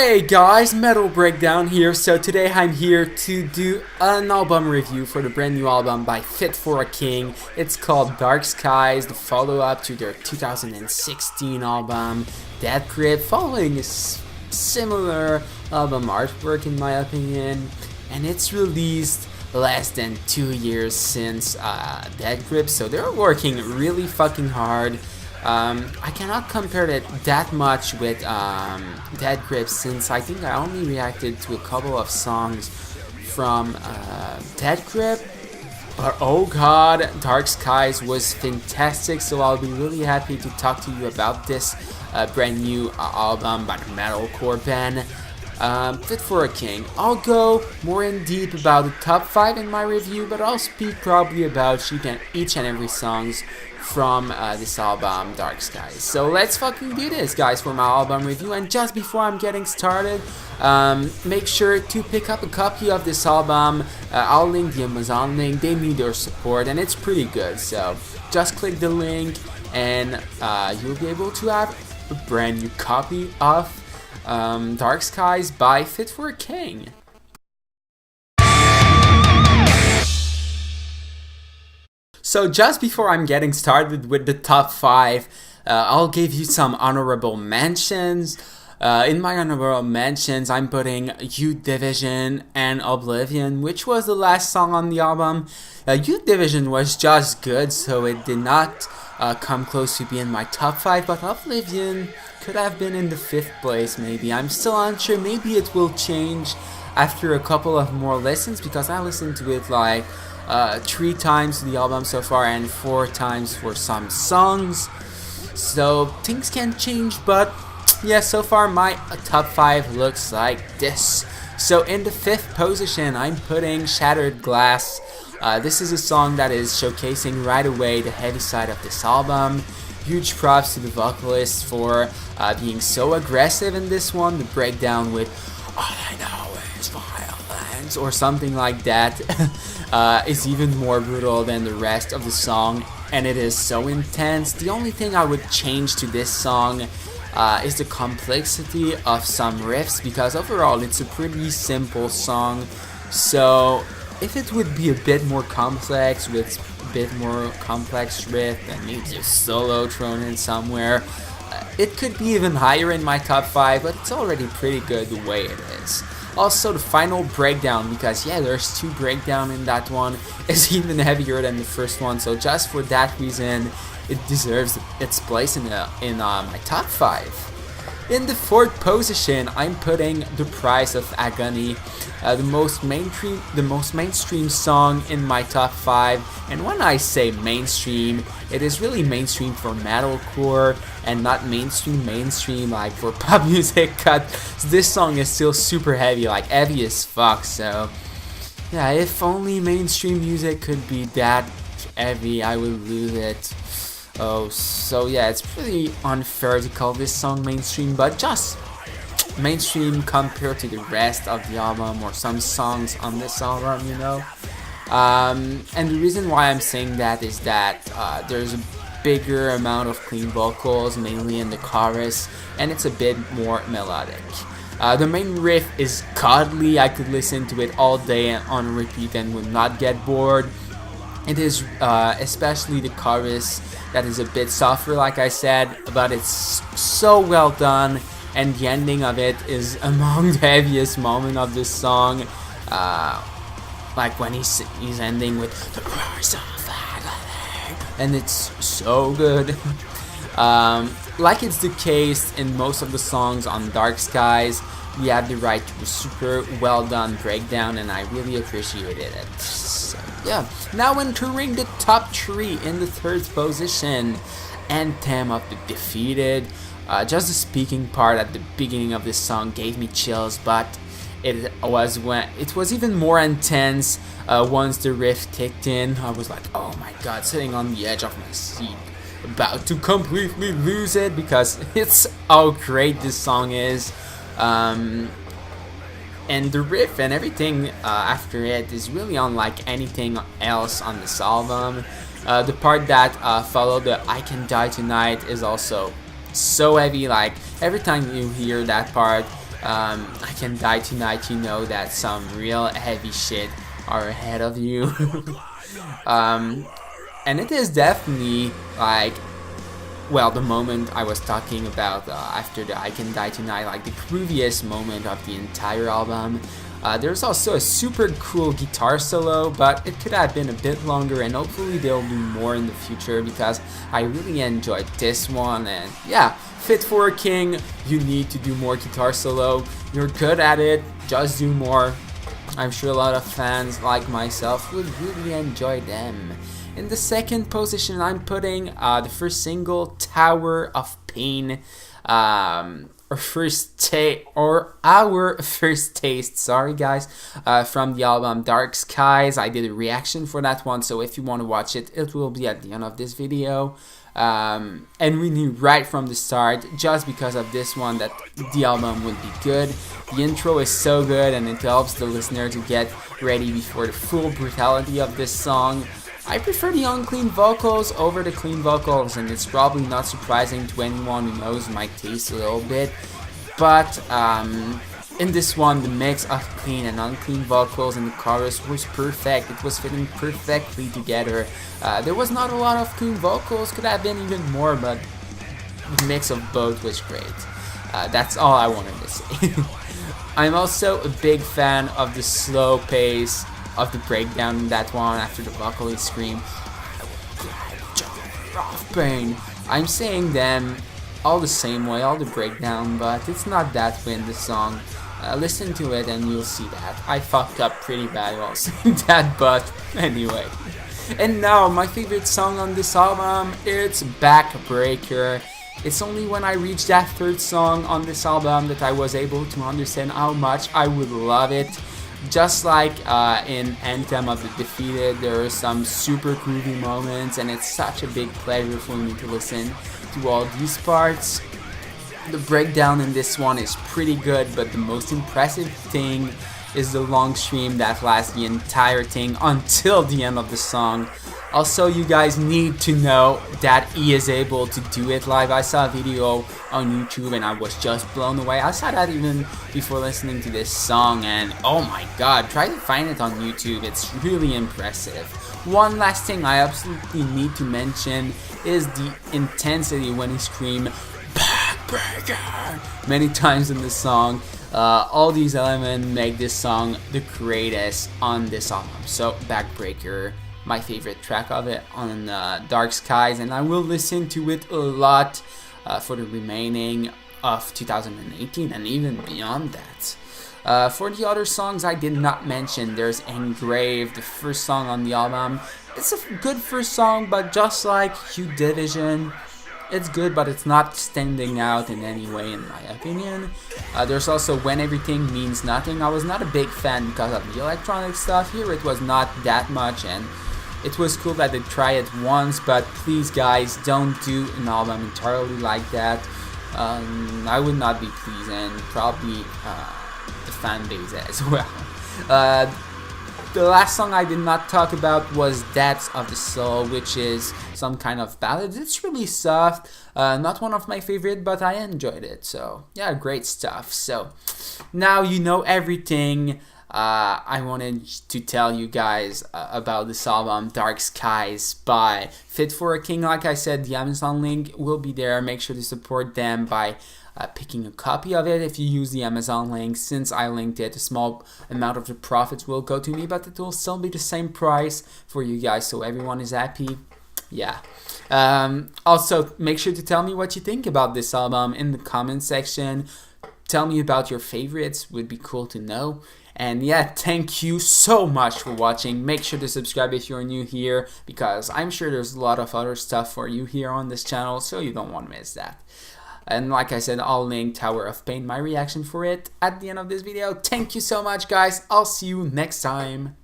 Hey guys, Metal Breakdown here. So today I'm here to do an album review for the brand new album by Fit for a King. It's called Dark Skies, the follow-up to their 2016 album Dead Grip, following a similar album artwork in my opinion. And it's released less than 2 years since Dead Grip, so they're working really fucking hard. I cannot compare it that much with Dead Grip, since I think I only reacted to a couple of songs from Dead Grip. But oh god, Dark Skies was fantastic, so I'll be really happy to talk to you about this brand new album by the metalcore band Fit for a King. I'll go more in deep about the top 5 in my review, but I'll speak probably about each and every songs from this album, Dark Skies. So let's fucking do this, guys, for my album review. And just before I'm getting started, make sure to pick up a copy of this album. I'll link the Amazon link. They need your support, and it's pretty good. So just click the link, and you'll be able to have a brand new copy of Dark Skies by Fit for a King. So just before I'm getting started with the top 5, I'll give you some honorable mentions. In my honorable mentions, I'm putting Youth Division and Oblivion, which was the last song on the album. Youth Division was just good, so it did not come close to being my top 5, but Oblivion could have been in the 5th place maybe. I'm still unsure. Maybe it will change after a couple of more listens, because I listened to it like 3 times the album so far and 4 times for some songs, so things can change. But yeah, so far my top 5 looks like this. So in the 5th position, I'm putting Shattered Glass. This is a song that is showcasing right away the heavy side of this album. Huge props to the vocalist for being so aggressive in this one. The breakdown with "All I know is violence" or something like that is even more brutal than the rest of the song, and it is so intense. The only thing I would change to this song is the complexity of some riffs, because overall it's a pretty simple song. So if it would be a bit more complex, with a bit more complex riff and maybe a solo thrown in somewhere, it could be even higher in my top 5, but it's already pretty good the way it is. Also, the final breakdown, because yeah, there's 2 breakdown in that one, is even heavier than the first one, so just for that reason, it deserves its place in my top 5. In the 4th position, I'm putting The Price of Agony, the most mainstream song in my top 5. And when I say mainstream, it is really mainstream for metalcore and not mainstream like for pop music. Cause this song is still super heavy, like heavy as fuck. So yeah, if only mainstream music could be that heavy, I would lose it. Oh, so yeah, it's pretty unfair to call this song mainstream, but just mainstream compared to the rest of the album or some songs on this album, you know. And the reason why I'm saying that is that there's a bigger amount of clean vocals, mainly in the chorus, and it's a bit more melodic. The main riff is godly. I could listen to it all day on repeat and would not get bored. It is especially the chorus that is a bit softer, like I said, but it's so well done, and the ending of it is among the heaviest moments of this song. Like when he's ending with the Price of Agony, and it's so good. Like it's the case in most of the songs on Dark Skies, we have the right to a super well done breakdown, and I really appreciated it. So, yeah, now entering the top 3 in the 3rd position, Anthem of the Defeated. Just the speaking part at the beginning of this song gave me chills, but it was even more intense once the riff kicked in. I was like, oh my god, sitting on the edge of my seat, about to completely lose it, because it's how great this song is. And the riff and everything after it is really unlike anything else on this album. The part that followed the "I Can Die Tonight" is also so heavy. Like every time you hear that part, I Can Die Tonight, you know that some real heavy shit are ahead of you. And it is definitely like, well, the moment I was talking about after the I Can Die Tonight, like the grooviest moment of the entire album. There's also a super cool guitar solo, but it could have been a bit longer, and hopefully they'll do more in the future because I really enjoyed this one. And yeah, Fit for a King, you need to do more guitar solo. You're good at it, just do more. I'm sure a lot of fans like myself would really enjoy them. In the second position, I'm putting the first single, Tower of Pain, our first taste, sorry guys, from the album Dark Skies. I did a reaction for that one, so if you want to watch it, it will be at the end of this video. And we knew right from the start, just because of this one, that the album would be good. The intro is so good, and it helps the listener to get ready before the full brutality of this song. I prefer the unclean vocals over the clean vocals, and it's probably not surprising to anyone who knows my taste a little bit. But in this one, the mix of clean and unclean vocals in the chorus was perfect. It was fitting perfectly together. There was not a lot of clean vocals, could have been even more, but the mix of both was great. That's all I wanted to say. I'm also a big fan of the slow pace of the breakdown in that one after the vocalist scream, pain. I'm saying them all the same way, all the breakdown, but it's not that way in the song. Listen to it and you'll see that. I fucked up pretty bad while saying that, but anyway. And now, my favorite song on this album, it's Backbreaker. It's only when I reached that third song on this album that I was able to understand how much I would love it. Just like in Anthem of the Defeated, there are some super groovy moments, and it's such a big pleasure for me to listen to all these parts. The breakdown in this one is pretty good, but the most impressive thing is the long stream that lasts the entire thing until the end of the song. Also, you guys need to know that he is able to do it live. I saw a video on YouTube and I was just blown away. I saw that even before listening to this song, and oh my god, try to find it on YouTube. It's really impressive. One last thing I absolutely need to mention is the intensity when he screams Backbreaker many times in the song. All these elements make this song the greatest on this album. So Backbreaker, my favorite track of it on Dark Skies, and I will listen to it a lot for the remaining of 2018 and even beyond that. For the other songs I did not mention, there's Engraved, the first song on the album. It's a good first song, but just like U Division, it's good, but it's not standing out in any way in my opinion. There's also When Everything Means Nothing. I was not a big fan because of the electronic stuff. Here it was not that much, and it was cool that they tried it once, but please guys, don't do an album entirely like that. I would not be pleased, and probably the fan base as well. The last song I did not talk about was Depths of the Soul, which is some kind of ballad. It's really soft, not one of my favorite, but I enjoyed it. So yeah, great stuff. So now you know everything. I wanted to tell you guys about this album, Dark Skies by Fit for a King. Like I said, the Amazon link will be there. Make sure to support them by picking a copy of it if you use the Amazon link. Since I linked it, a small amount of the profits will go to me, but it will still be the same price for you guys, so everyone is happy. Yeah. Also, make sure to tell me what you think about this album in the comment section. Tell me about your favorites, would be cool to know. And yeah, thank you so much for watching. Make sure to subscribe if you're new here, because I'm sure there's a lot of other stuff for you here on this channel, so you don't want to miss that. And like I said, I'll link Tower of Pain, my reaction for it, at the end of this video. Thank you so much, guys. I'll see you next time.